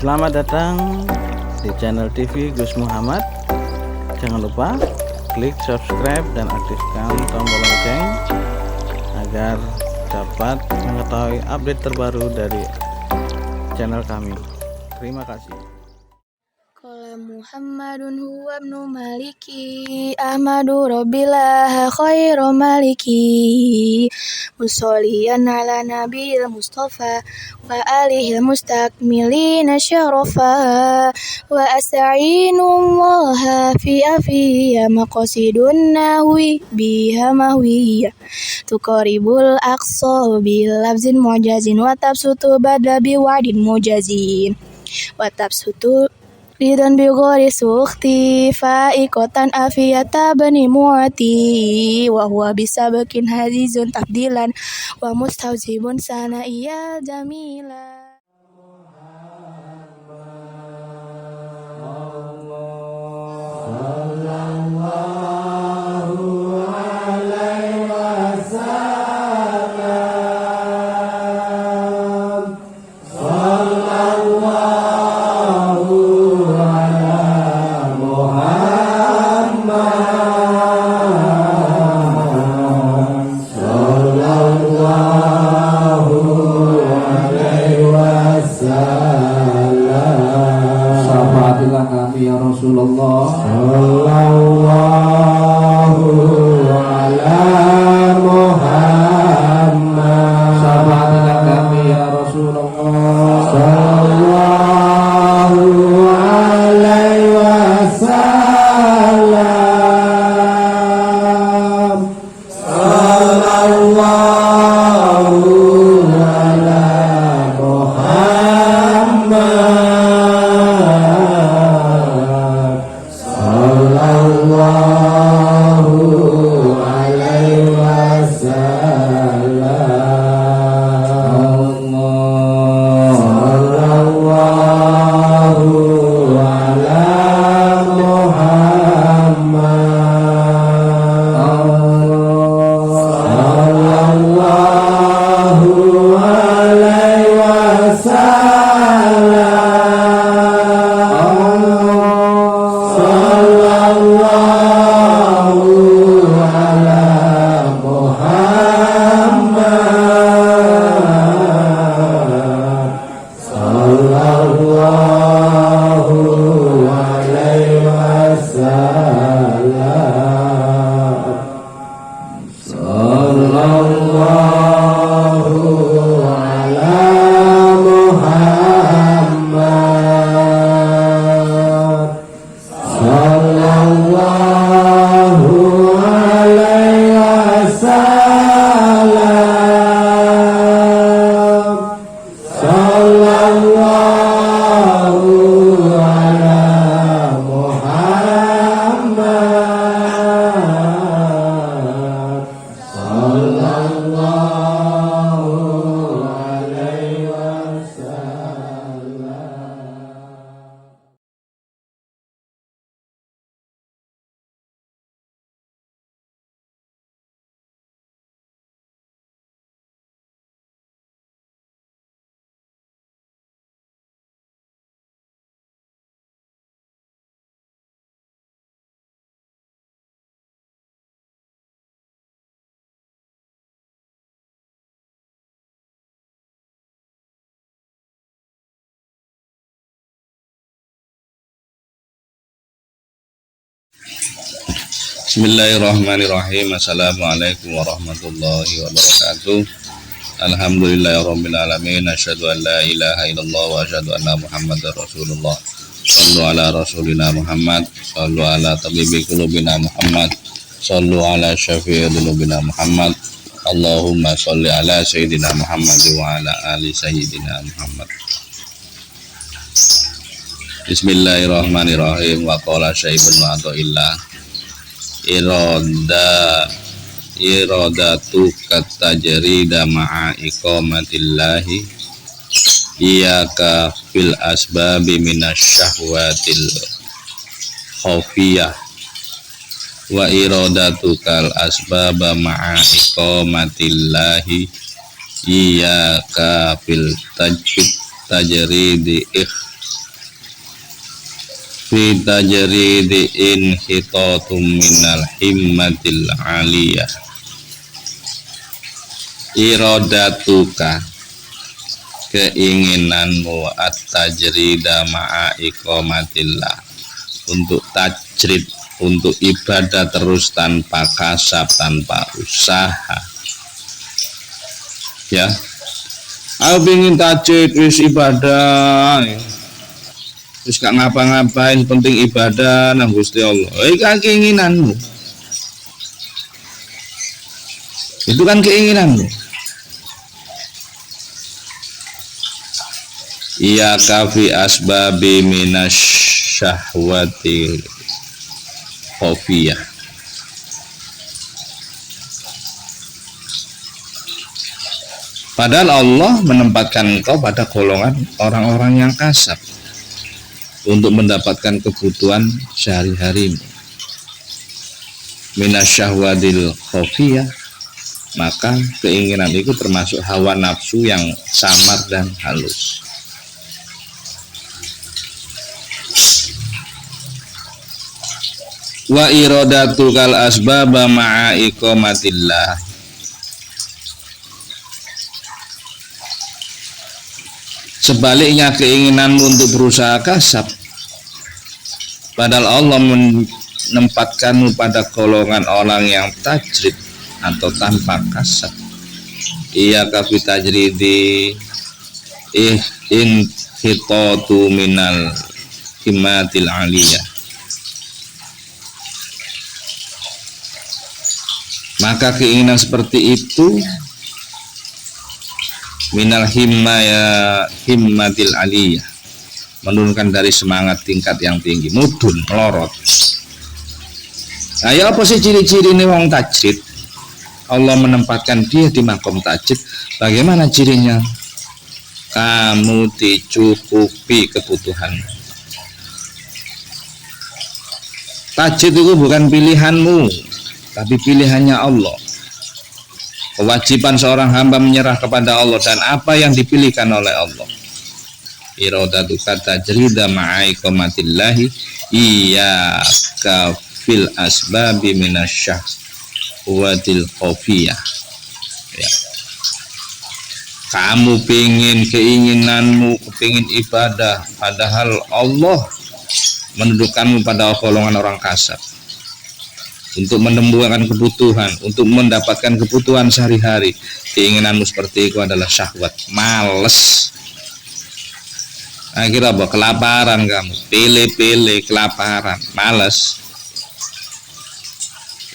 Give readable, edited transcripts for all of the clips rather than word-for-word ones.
Selamat datang di channel TV Gus Muhammad. Jangan lupa klik subscribe dan aktifkan tombol lonceng agar dapat mengetahui update terbaru dari channel kami. Terima kasih. Qala Muhammadun huwa ibnu Maliki Ahmadu Rabbilah khairu maliki Musolliyan ala nabiyil Mustafa wa alihil mustakmilina syarafa wa asta'inu allaha fi afiya maqasidun nahwi biha mahwiyya tuqaribul aqsa bil lafzin mu'jazin wa tabsutu badla biwa'din mujazin wa tabsutu Ridon bigori sukti faikotan afiyata bani mu'ati wa huwa bisa bikin hazizun tabdilan wa mustawzibun sana iya jamila. Syafa'atilah kami ya Rasulullah. Sallallahu ala Muhammad. Syafa'atilah kami ya Rasulullah. Sallallahu alaihi wasallam. Sallallahu ala Muhammad. Sallallahu alaihi wasallam. Sallallahu ala Muhammad. Sallallahu alaihi wasallam. Sallallahu ala Muhammad. Sallallahu alaihi wasallam. Sallallahu ala Muhammad. Sallallahu alaihi wasallam. Sallallahu ala Muhammad. Sallallahu alaihi wasallam. Bismillahirrahmanirrahim. Assalamualaikum warahmatullahi wabarakatuh. Alhamdulillahirabbil alamin. Asyhadu an la ilaha illallah wa asyhadu anna Muhammadar Rasulullah. Shallu ala rasulina Muhammad, shallu ala tabibi qulubina Muhammad, shallu ala syafi'i dhunubina Muhammad. Allahumma shalli ala sayyidina Muhammad wa ala ali sayyidina Muhammad. Bismillahirrahmanirrahim. Wa qala Syaibun wa Athaillah iradatu katajrida ma'a iqamatillahi iyyaka fil asbabi minasyahwatil khafiyah wa iradatu kal asbaba ma'a iqamatillahi iyyaka fil tajridi fi tajridi inhitatum minal himmatil aliyah. Iradatuka, keinginanmu, at-tajrida ma'a iqamatillah, untuk tajrid, untuk ibadah terus tanpa kasab, tanpa usaha. Ya, aku ingin tajrid wis ibadah, wis gak ngapa-ngapain, penting ibadah nang Gusti Allah. Iki kan keinginanmu, itu kan keinginanmu. Iya kafi asbabi minasyahwati khofiyah. Padahal Allah menempatkan engkau pada golongan orang-orang yang kasab untuk mendapatkan kebutuhan sehari-harimu. Minasyahwatil khofiyah, maka keinginan itu termasuk hawa nafsu yang samar dan halus. Wa iradatu kal asbaba ma'a iqamatillah, sebaliknya keinginanmu untuk berusaha kasab, padahal Allah menempatkanmu pada golongan orang yang tajrid atau tanpa kasab. Iya kafi tajridi inhitatu minal himmatil aliyah, maka keinginan seperti itu minal himmatil aliyah, menurunkan dari semangat tingkat yang tinggi, mudun, melorot. Ayo apa sih ciri-ciri ini wong tajrid? Allah menempatkan dia di makom tajrid. Bagaimana cirinya? Kamu dicukupi kebutuhan. Tajrid itu bukan pilihanmu, tapi pilihannya Allah. Kewajiban seorang hamba menyerah kepada Allah dan apa yang dipilihkan oleh Allah. Iradatuka tajrida ma'a iqamatillahi iyyaka fil asbabi minasyahwatil khofiyah. Ya. Kamu keinginanmu kepingin ibadah, padahal Allah menundukkanmu pada golongan orang kasar untuk menemukan kebutuhan, untuk mendapatkan kebutuhan sehari-hari. Keinginanmu seperti itu adalah syahwat, males. Akhirnya apa? Kelaparan kamu, pilih-pilih kelaparan, males.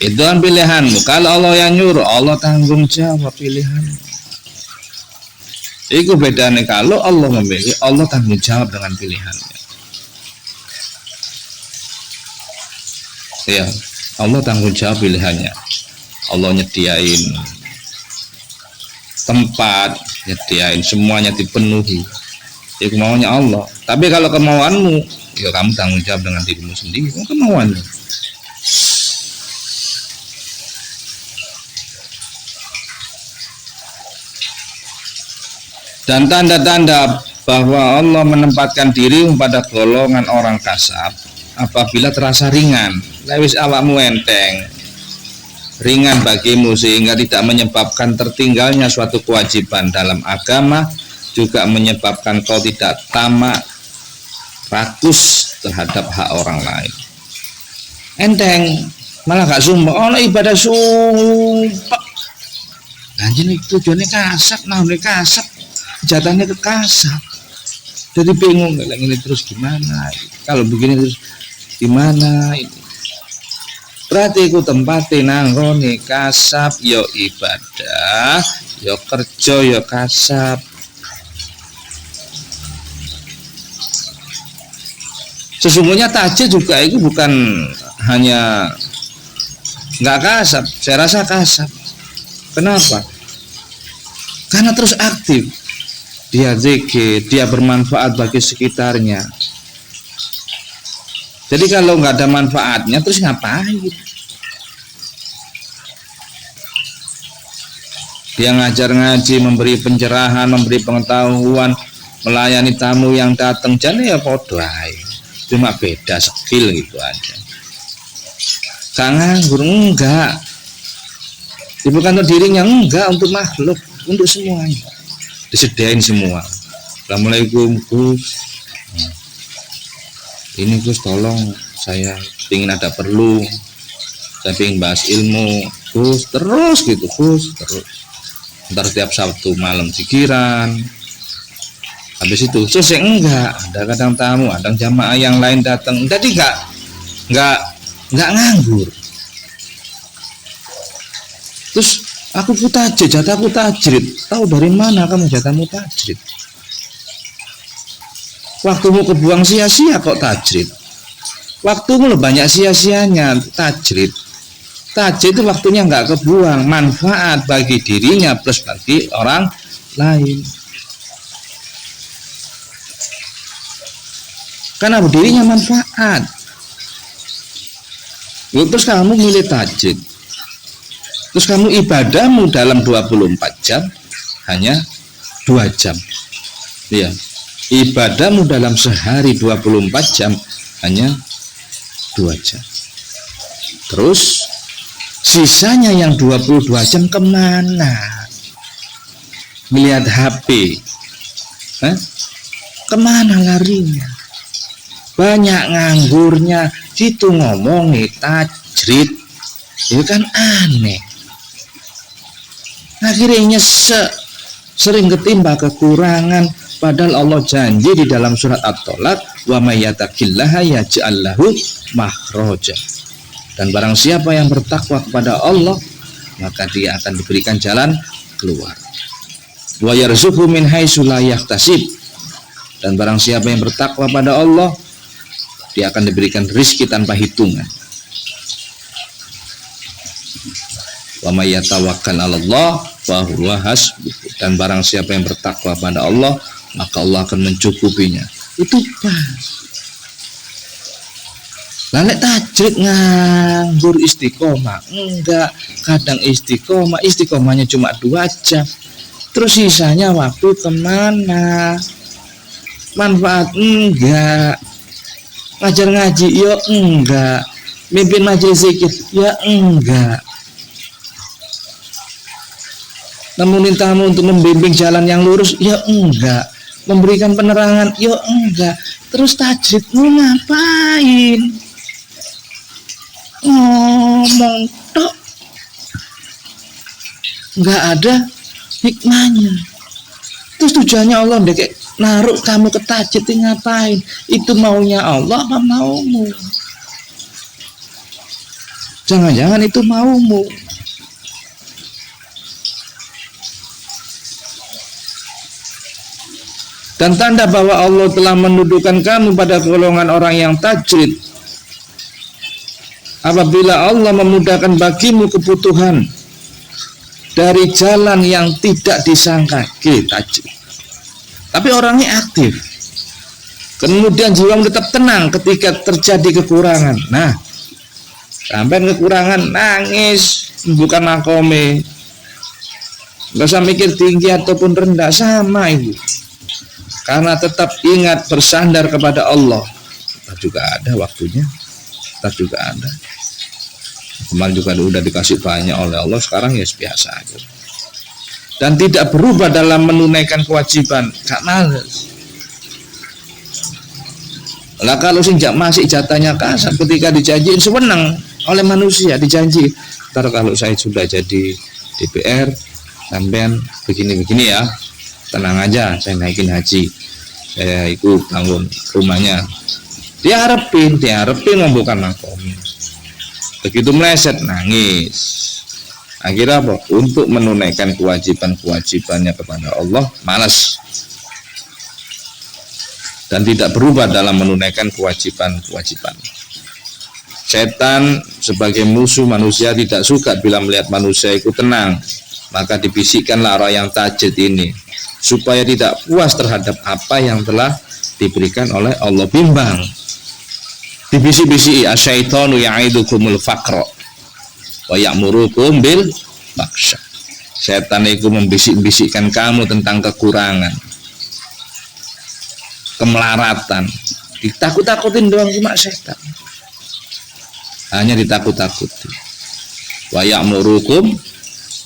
Itu kan pilihanmu. Kalau Allah yang nyuruh, Allah tanggung jawab pilihanmu. Itu bedanya, kalau Allah memilih, Allah tanggung jawab dengan pilihannya. Ya, Allah tanggung jawab pilihannya. Allah nyediain tempat, nyediain semuanya dipenuhi. Itu maunya Allah. Tapi kalau kemauanmu, ya kamu tanggung jawab dengan dirimu sendiri. Kemauanmu. Dan tanda-tanda bahwa Allah menempatkan diri pada golongan orang kasab apabila terasa ringan, lewis awakmu enteng, ringan bagimu sehingga tidak menyebabkan tertinggalnya suatu kewajiban dalam agama, juga menyebabkan kau tidak tamak, rakus terhadap hak orang lain. Enteng, malah gak sumpah, oh ibadah sumpah. Anjir itu tujuannya kasab, namanya kasab. Jatahnya ke kasab, jadi bingung ini terus gimana, kalau begini terus gimana ini. Berarti aku tempatin nanggone kasab, yo ibadah, yo kerja, yo kasab. Sesungguhnya tajrid juga itu bukan hanya nggak kasab, saya rasa kasab. Kenapa? Karena terus aktif. Dia zikir, dia bermanfaat bagi sekitarnya. Jadi kalau nggak ada manfaatnya terus ngapain? Dia ngajar ngaji, memberi pencerahan, memberi pengetahuan, melayani tamu yang datang, jadi ya podo ae. cuma beda skill gitu aja. Gak nganggur, enggak. Bukan untuk dirinya, enggak, untuk makhluk, untuk semuanya. Disediain semua. Assalamualaikum Gus. Ini Gus, tolong saya ingin ada perlu, saya ingin bahas ilmu Gus, terus gitu Gus, terus. Ntar setiap Sabtu malam pikiran. Habis itu selesai, enggak, ada kadang tamu, ada jamaah yang lain datang, jadi enggak nganggur. Terus aku mutajrid, jatahku tajrid. Tahu dari mana kamu jatahmu tajrid? Waktumu kebuang sia-sia kok tajrid. Waktumu banyak sia-sianya tajrid. Tajrid itu waktunya nggak kebuang, manfaat bagi dirinya plus bagi orang lain. Karena dirinya manfaat. Terus kamu milih tajrid. Terus kamu ibadahmu dalam 24 jam hanya 2 jam. Iya. Ibadahmu dalam sehari 24 jam hanya 2 jam. Terus sisanya yang 22 jam kemana? Melihat HP. Kemana larinya? Banyak nganggurnya. Situ ngomongin tajrid. Itu kan aneh. Akhirnya sering ketimpa kekurangan. Padahal Allah janji di dalam surat At-Tolak, wa may yattaqillaha yaj'al lahu makhraja. Dan barang siapa yang bertakwa kepada Allah, maka dia akan diberikan jalan keluar. Wa yarzuqhu min haitsu la yahtasib. Dan barang siapa yang bertakwa pada Allah, dia akan diberikan rezeki tanpa hitungan. Wa may yatawakkal 'alallah fa huwa hasbuh. Dan barang siapa yang bertakwa pada Allah, maka Allah akan mencukupinya. Itu pas. Lalu tajrid nganggur istiqomah, enggak. Kadang istiqomahnya cuma 2 jam. Terus sisanya waktu kemana? Manfaat enggak. Ngajar ngaji ya enggak. Mimpin majelis zikir ya enggak. Nemuin tamu untuk membimbing jalan yang lurus ya enggak. Memberikan penerangan ya enggak. Terus tajridmu ngapain? Ngomong tok, nggak ada hikmahnya. Terus tujuannya Allah kayak naruh kamu ke tajrid ngapain? Itu maunya Allah apa maumu? Jangan-jangan itu maumu. Dan tanda bahwa Allah telah mendudukan kamu pada golongan orang yang tajrid, apabila Allah memudahkan bagimu kebutuhan dari jalan yang tidak disangka, tajrid. Tapi orangnya aktif. Kemudian jiwamu tetap tenang ketika terjadi kekurangan. Nah, sampai kekurangan nangis, bukan makome. Gak usah mikir tinggi ataupun rendah, sama itu. Karena tetap ingat bersandar kepada Allah. Kita juga ada waktunya. Kita juga ada. Kemarin juga udah dikasih banyak oleh Allah, sekarang ya biasa aja. Dan tidak berubah dalam menunaikan kewajiban, gak males. Lah kalau masih jatahnya kasar, ketika dijanjiin sewenang oleh manusia, dijanji, ntar kalau saya sudah jadi DPR, sampean begini-begini ya, tenang aja, saya naikin haji, saya ikut tanggung rumahnya. Dia harapin membuka makom. Begitu meleset nangis. Akhirnya apa? Untuk menunaikan kewajiban-kewajibannya kepada Allah malas. Dan tidak berubah dalam menunaikan kewajiban-kewajiban. Setan sebagai musuh manusia tidak suka bila melihat manusia itu tenang. Maka dibisikkanlah orang yang tajrid ini supaya tidak puas terhadap apa yang telah diberikan oleh Allah, bimbang. Dibisik-bisiki, asyaitonu ya'idukumul faqra wa ya'murukum bil faksha. Setan itu membisik-bisikkan kamu tentang kekurangan, kemelaratan, Ditakut-takutin doang cuma setan. Hanya ditakut-takuti. Wa ya'murukum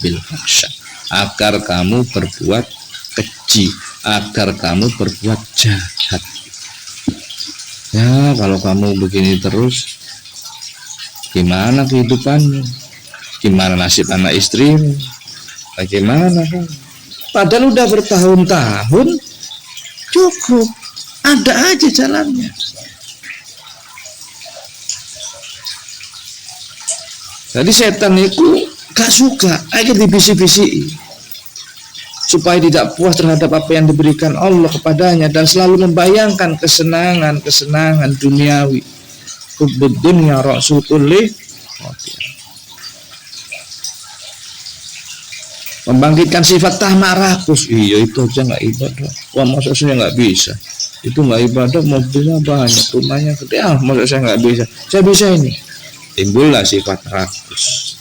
bil fahsya, agar kamu berbuat keji, agar kamu berbuat jahat. Ya, kalau kamu begini terus, gimana kehidupanmu? Gimana nasib anak istrimu? Bagaimana kan? Padahal udah bertahun-tahun, cukup, ada aja jalannya. Jadi setan itu gak suka, aja dibisi-bisi supaya tidak puas terhadap apa yang diberikan Allah kepadanya dan selalu membayangkan kesenangan duniawi. Hubbud dunya ra'su kulli khati'ah. Membangkitkan sifat tamak rakus. Iya, itu aja nggak ibadah. Wah, masa saya nggak bisa? Itu nggak ibadah, mobilnya banyak, rumahnya gede. Masa saya nggak bisa? Saya bisa ini. Timbullah sifat rakus.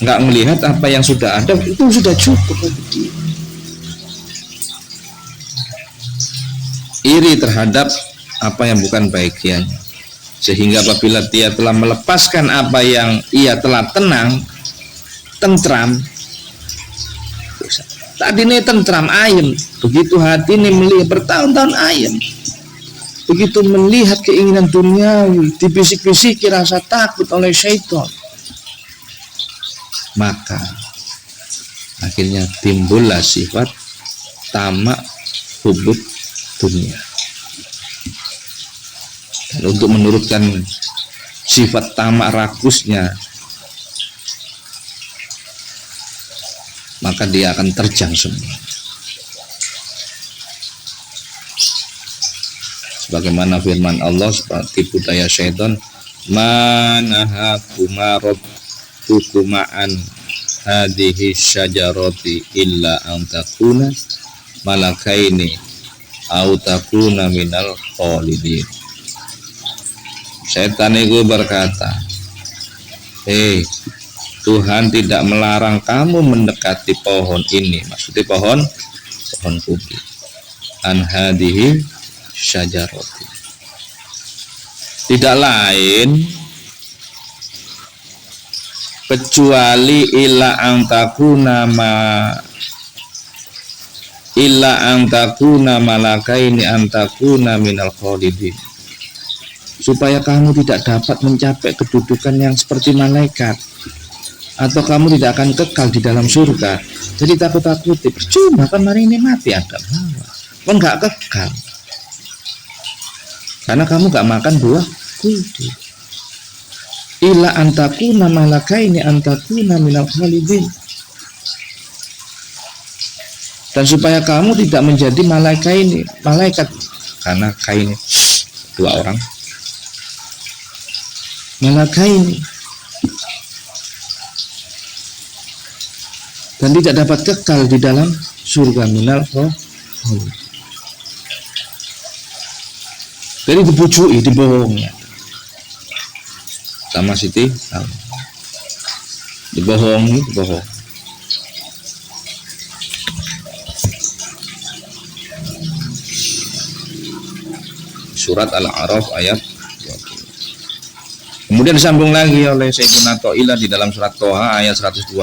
Nggak melihat apa yang sudah ada, itu sudah cukup. Iri terhadap apa yang bukan bagiannya, sehingga apabila dia telah melepaskan apa yang ia telah tentram, tadi ini tentram ayem, begitu hati ini melihat bertahun-tahun ayem, begitu melihat keinginan duniawi, dibisik-bisiki rasa takut oleh syaitan, maka akhirnya timbullah sifat tamak hubbud dunia. Dan untuk menurutkan sifat tamak rakusnya, maka dia akan terjang semua. Sebagaimana firman Allah seperti budaya syaitan, manahakum rabbukuma'an hadhihi syajarati illa an takuna malakaini au takuna minal khalidin. Setan itu berkata, Tuhan tidak melarang kamu mendekati pohon ini, maksudnya pohon kubi, an hadhihi syajarati, tidak lain kecuali illa antakuna malakaini antakuna minal khalidin, supaya kamu tidak dapat mencapai kedudukan yang seperti malaikat, atau kamu tidak akan kekal di dalam surga. Jadi takut-takuti, percuma kan hari ini mati ada bawa, kan nggak kekal, karena kamu nggak makan buah kuldi. Illa antakuna malakaini antakuna minal khalidin, dan supaya kamu tidak menjadi malaikat, karena kaini dua orang, malakaini, dan tidak dapat kekal di dalam surga minal khalidin. Jadi dibujui, dibohongnya sama Siti, dibohong. Surat Al-A'raf ayat 20. Kemudian disambung lagi oleh Sayyidina To'ilah di dalam surat Toha ayat 120.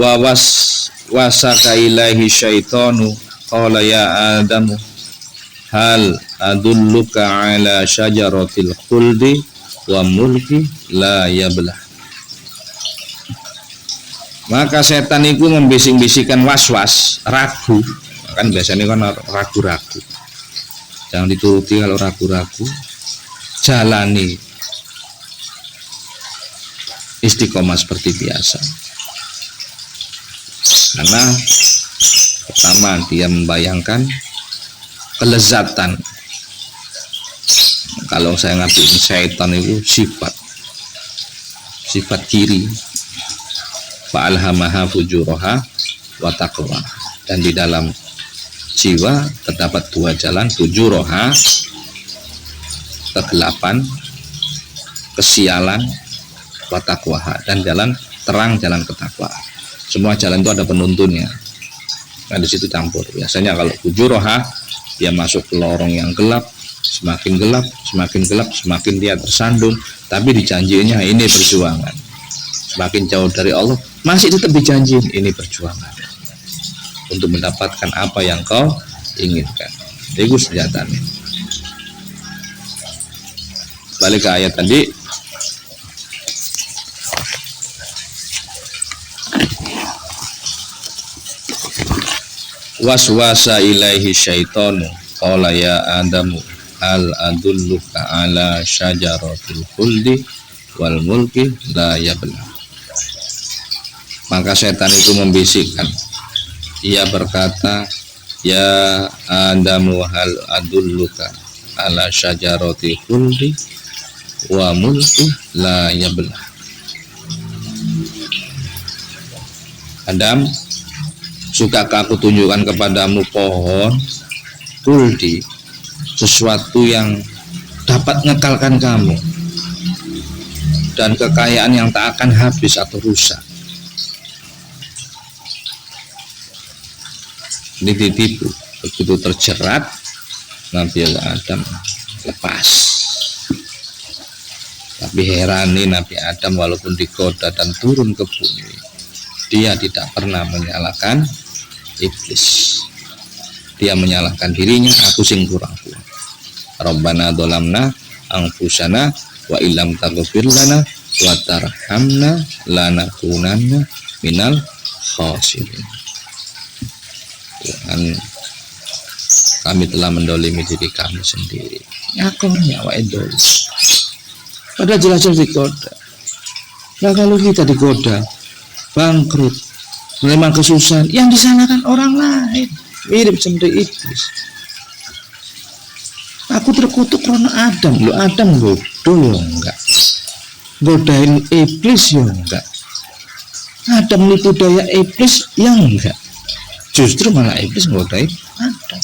Wa wasaka ilaihi syaitanu qala ya Adamu hal adulluka ala syajaratil khuldi wa mulki la yablah. Maka setan itu membisik-bisikan was-was, ragu, kan biasanya kan ragu-ragu, jangan dituruti kalau ragu-ragu, jalani istiqomah seperti biasa. Karena pertama dia membayangkan kelezatan. Kalau saya ngerti syaitan itu sifat kiri, fa'alhamaha fujuraha wa taqwa, dan di dalam jiwa terdapat dua jalan, fujuraha kegelapan, kesialan, wa taqwaha, dan jalan terang, jalan ketakwaan. Semua jalan itu ada penuntunnya. Nah, di situ campur. Biasanya kalau fujuraha dia masuk ke lorong yang gelap, semakin gelap, semakin dia tersandung, tapi dijanjinya ini perjuangan. Semakin jauh dari Allah, masih tetap dijanjiin ini perjuangan untuk mendapatkan apa yang kau inginkan. Itu senjatanya. Balik ke ayat tadi. Waswasa ilaihi syaitanu qala ya Adamu hal adulluka ala syajaratil khuldi wal mulki la yabla. Maka setan itu membisikkan. Ia berkata, ya Adamu hal adulluka ala syajaratil khuldi wa mulki la yabla. Adam, sukakah aku tunjukkan kepadamu pohon khuldi, sesuatu yang dapat mengekalkan kamu dan kekayaan yang tak akan habis atau rusak. Ini ditipu. Begitu terjerat, Nabi Adam lepas. Tapi heran nih, Nabi Adam walaupun digoda dan turun ke bumi, dia tidak pernah menyalahkan iblis. Dia menyalahkan dirinya, aku sing kurang kuat. Rabbana dolamna anfusana wa illam taghfir lana wa tarhamna lanakunanna minal khasirin. Tuhan, kami telah mendolimi diri kami sendiri. Ngakunya wa idol. Pada jelas-jelas digoda. Nah kalau kita digoda, bangkrut, memang kesusahan, yang disalahkan orang lain. Mirip seperti iblis. Aku terkutuk karena Adam. Lu Adam bodoh ya enggak. Godain iblis ya enggak. Adam nipu daya iblis ya enggak. Justru malah iblis godain Adam.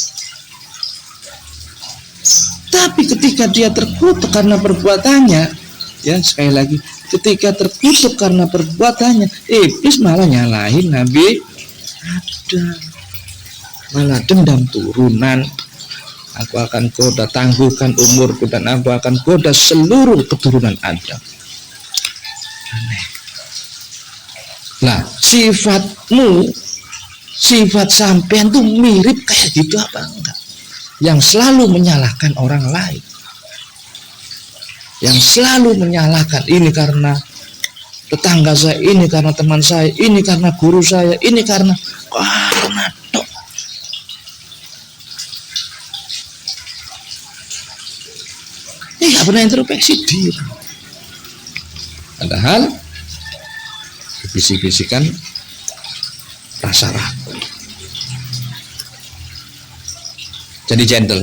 Tapi ketika dia terkutuk karena perbuatannya, ya sekali lagi, ketika terkutuk karena perbuatannya, iblis malah nyalahin Nabi Adam, malah dendam turunan. Aku akan goda, tangguhkan umurku, dan aku akan goda seluruh keturunan Adam. Aneh. Nah, sifatmu, sifat sampean tuh mirip kayak gitu apa enggak? Yang selalu menyalahkan orang lain, yang selalu menyalahkan, ini karena tetangga saya, ini karena teman saya, ini karena guru saya, ini karena tok. Ini gak pernah introspeksi diri. Padahal bisik-bisikan rasa ragu. Jadi gentle.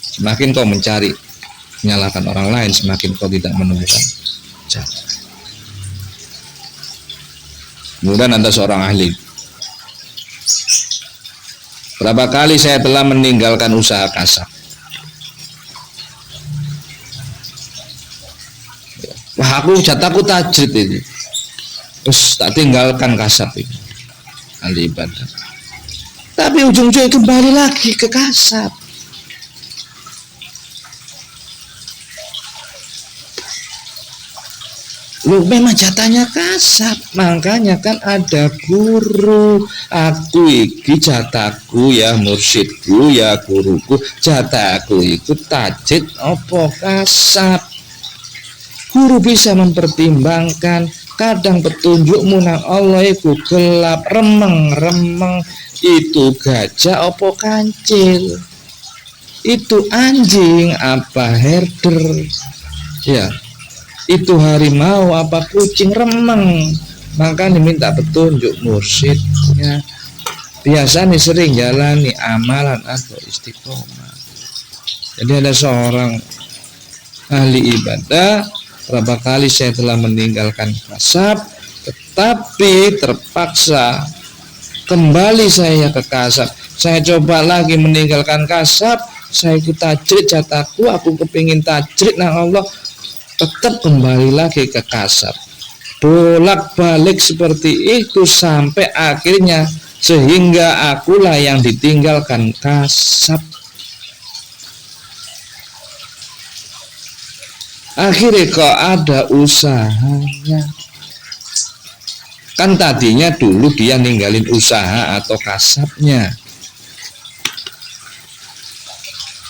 Semakin kau mencari menyalahkan orang lain, semakin kau tidak menemukan jalan. Kemudian Anda seorang ahli. Berapa kali saya telah meninggalkan usaha kasar. Wah, aku jatahku tajrid ini. Terus tak tinggalkan kasar ini. Ahli ibadah. Tapi ujung-ujungnya kembali lagi ke kasar. Lu memang jatahnya kasar, makanya kan ada guru. Aku iki jatahku ya mursyidku ya guruku, jatahku itu tajid opo kasar. Guru bisa mempertimbangkan, kadang petunjukmu nang Allah itu gelap, remeng-remeng, itu gajah opo kancil, itu anjing apa herder, ya itu harimau apa kucing, remeng. Maka diminta petunjuk mursyidnya. Biasanya sering jalani amalan atau istiqomah. Jadi ada seorang ahli ibadah, berapa kali saya telah meninggalkan kasab, tetapi terpaksa kembali saya ke kasab. Saya coba lagi meninggalkan kasab, saya ikut tajrid jatahku, aku kepingin tajrid nah Allah, tetap kembali lagi ke kasab. Bolak-balik seperti itu sampai akhirnya sehingga akulah yang ditinggalkan kasab. Akhirnya kok ada usahanya. Kan tadinya dulu dia ninggalin usaha atau kasabnya,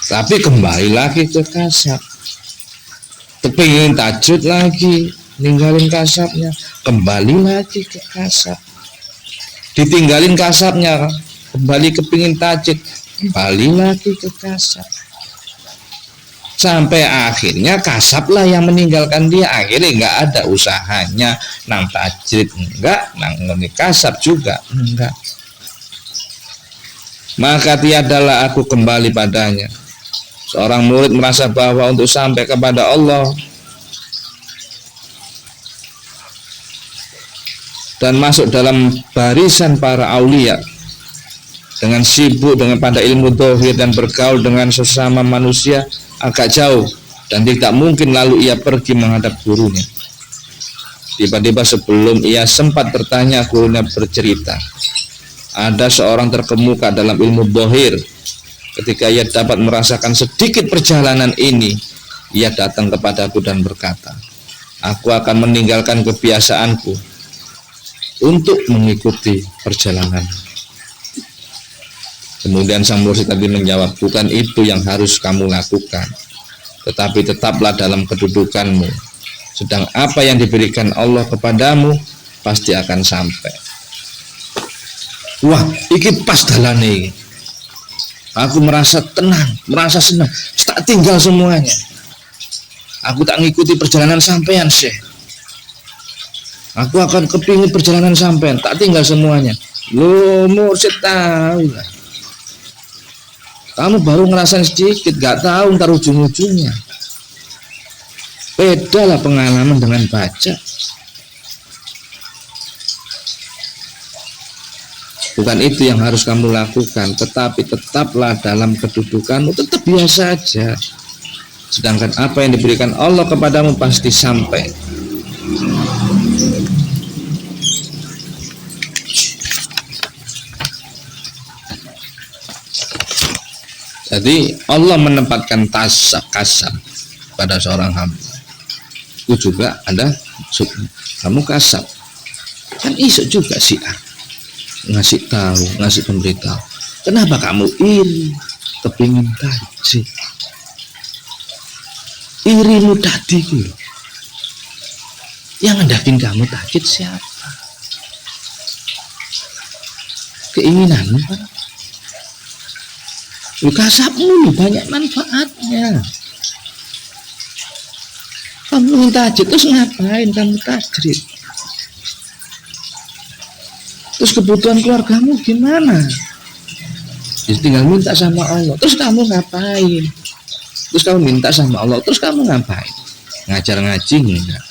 tapi kembali lagi ke kasab. Kepingin tahajud lagi, ninggalin kasabnya, kembali lagi ke kasab. Ditinggalin kasabnya, kembali kepingin tahajud, kembali lagi ke kasab. Sampai akhirnya kasablah yang meninggalkan dia. Akhirnya nggak ada usahanya, nang tajrid enggak, nang kasab juga enggak. Maka tiadalah aku kembali padanya. Seorang murid merasa bahwa untuk sampai kepada Allah dan masuk dalam barisan para aulia, dengan sibuk dengan pada ilmu zahir dan bergaul dengan sesama manusia agak jauh, dan tidak mungkin lalu ia pergi menghadap gurunya. Tiba-tiba sebelum ia sempat bertanya, gurunya bercerita, ada seorang terkemuka dalam ilmu zahir. Ketika ia dapat merasakan sedikit perjalanan ini, ia datang kepadaku dan berkata, aku akan meninggalkan kebiasaanku untuk mengikuti perjalanan. Kemudian sang mursyid tadi menjawab, bukan itu yang harus kamu lakukan, tetapi tetaplah dalam kedudukanmu. Sedang apa yang diberikan Allah kepadamu pasti akan sampai. Wah, iki pas dalane iki. Aku merasa tenang, merasa senang, tak tinggal semuanya. Aku tak ngikuti perjalanan sampean, Syekh. Aku akan kepingin perjalanan sampean, tak tinggal semuanya. Loh, mursyid tahu lah. Kamu baru ngerasain sedikit, gak tahu ntar ujung-ujungnya. Beda lah pengalaman dengan baca. Bukan itu yang harus kamu lakukan, tetapi tetaplah dalam kedudukanmu, tetap biasa aja. Sedangkan apa yang diberikan Allah kepadamu pasti sampai. Jadi Allah menempatkan kasab pada seorang hamba. Itu juga ada kamu kasab. Kan iso juga sih ngasih tahu, ngasih pemberitahu. Kenapa kamu iri, kepingin tajid? Irimu tadi gitu. Yang ngendakin kamu tajid siapa? Keinginanmu kan? Kasabmu banyak manfaatnya. Kamu minta tajid, terus ngapain kamu tajrid? Terus kebutuhan keluargamu gimana? Jadi tinggal minta sama Allah. Terus kamu ngapain? Terus kamu minta sama Allah, terus kamu ngapain? Ngajar ngaji enggak?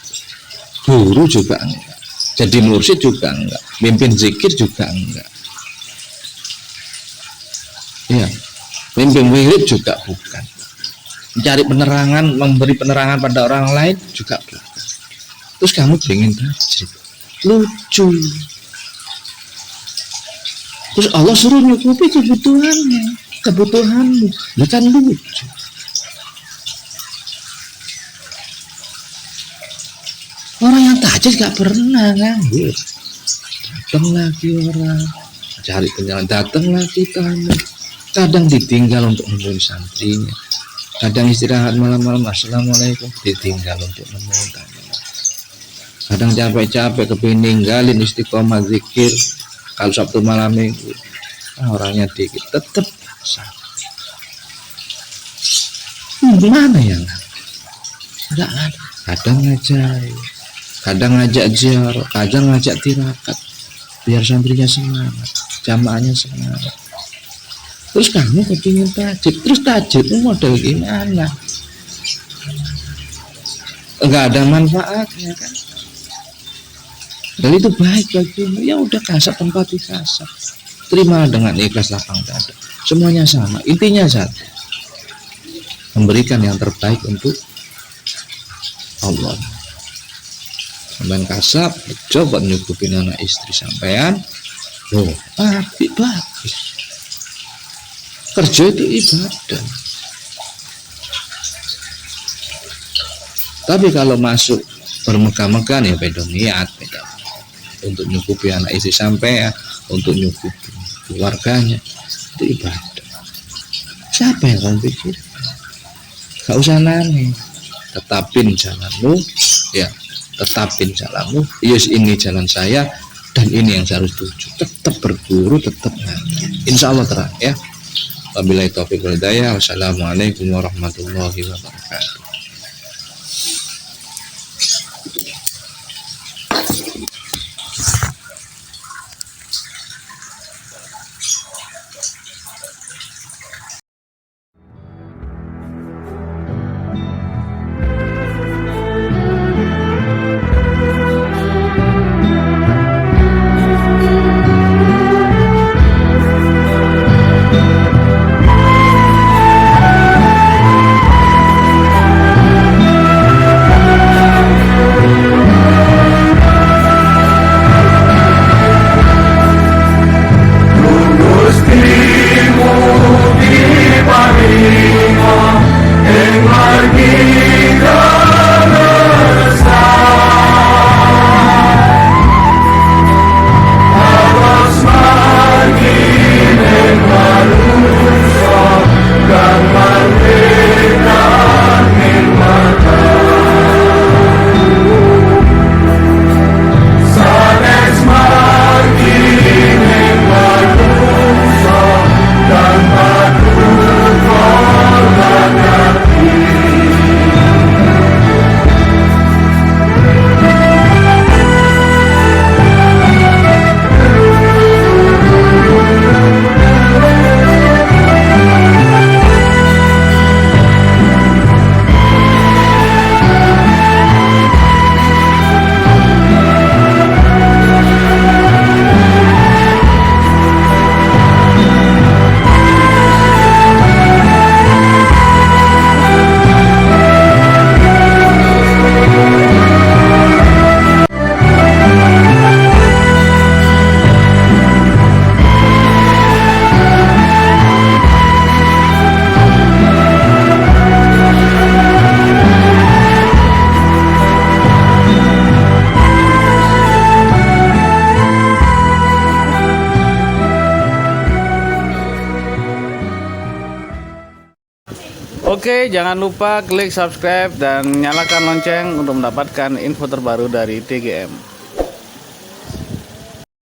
Guru juga enggak? Jadi mursyid juga enggak? Mimpin zikir juga enggak? Iya. Mimpin wirid juga bukan. Mencari penerangan, memberi penerangan pada orang lain juga bukan. Terus kamu pengen tajrid, lucu. Terus Allah suruh nyukupi kebutuhanmu, bukan lucu. Orang yang tajrid gak pernah nganggur. Datang lagi orang, cari penjalan, datang lagi kamu. Kadang ditinggal untuk nemuin santrinya, kadang istirahat malam-malam, assalamualaikum, ditinggal untuk nemuin kamu. Kadang capek-capek kepingin ninggalin istiqomah zikir kalau Sabtu malam minggu, orangnya dikit, tetap mana yang nggak ada. Kadang ngajari, kadang ngajak ziarah, kadang ngajak tirakat, biar santrinya semangat, jamaahnya semangat. Terus kamu kepingin tajid, terus tajidmu model gimana? Enggak ada manfaatnya kan? Dan itu baik bagimu, ya udah kasab tempati kasab, terima dengan ikhlas lapang dada, semuanya sama, intinya satu, memberikan yang terbaik untuk Allah. Sampai kasab, coba nyukupin anak istri sampean, loh, bagus. Kerja itu ibadah. Tapi kalau masuk bermegah-megah ya beda niat, beda. Untuk nyukupi anak istri sampai ya, untuk nyukupi keluarganya itu ibadah. Siapa yang kamu pikir? Gak usah nanya, tetapin jalanmu ya, tetapin jalanmu. Yes, ini jalan saya dan ini yang saya harus tuju. Tetap berguru, tetap ngaji. Insya Allah terang ya. Wabillahi taufiq wal hidayah. Wassalamualaikum warahmatullahi wabarakatuh. Oke, jangan lupa klik subscribe dan nyalakan lonceng untuk mendapatkan info terbaru dari TGM.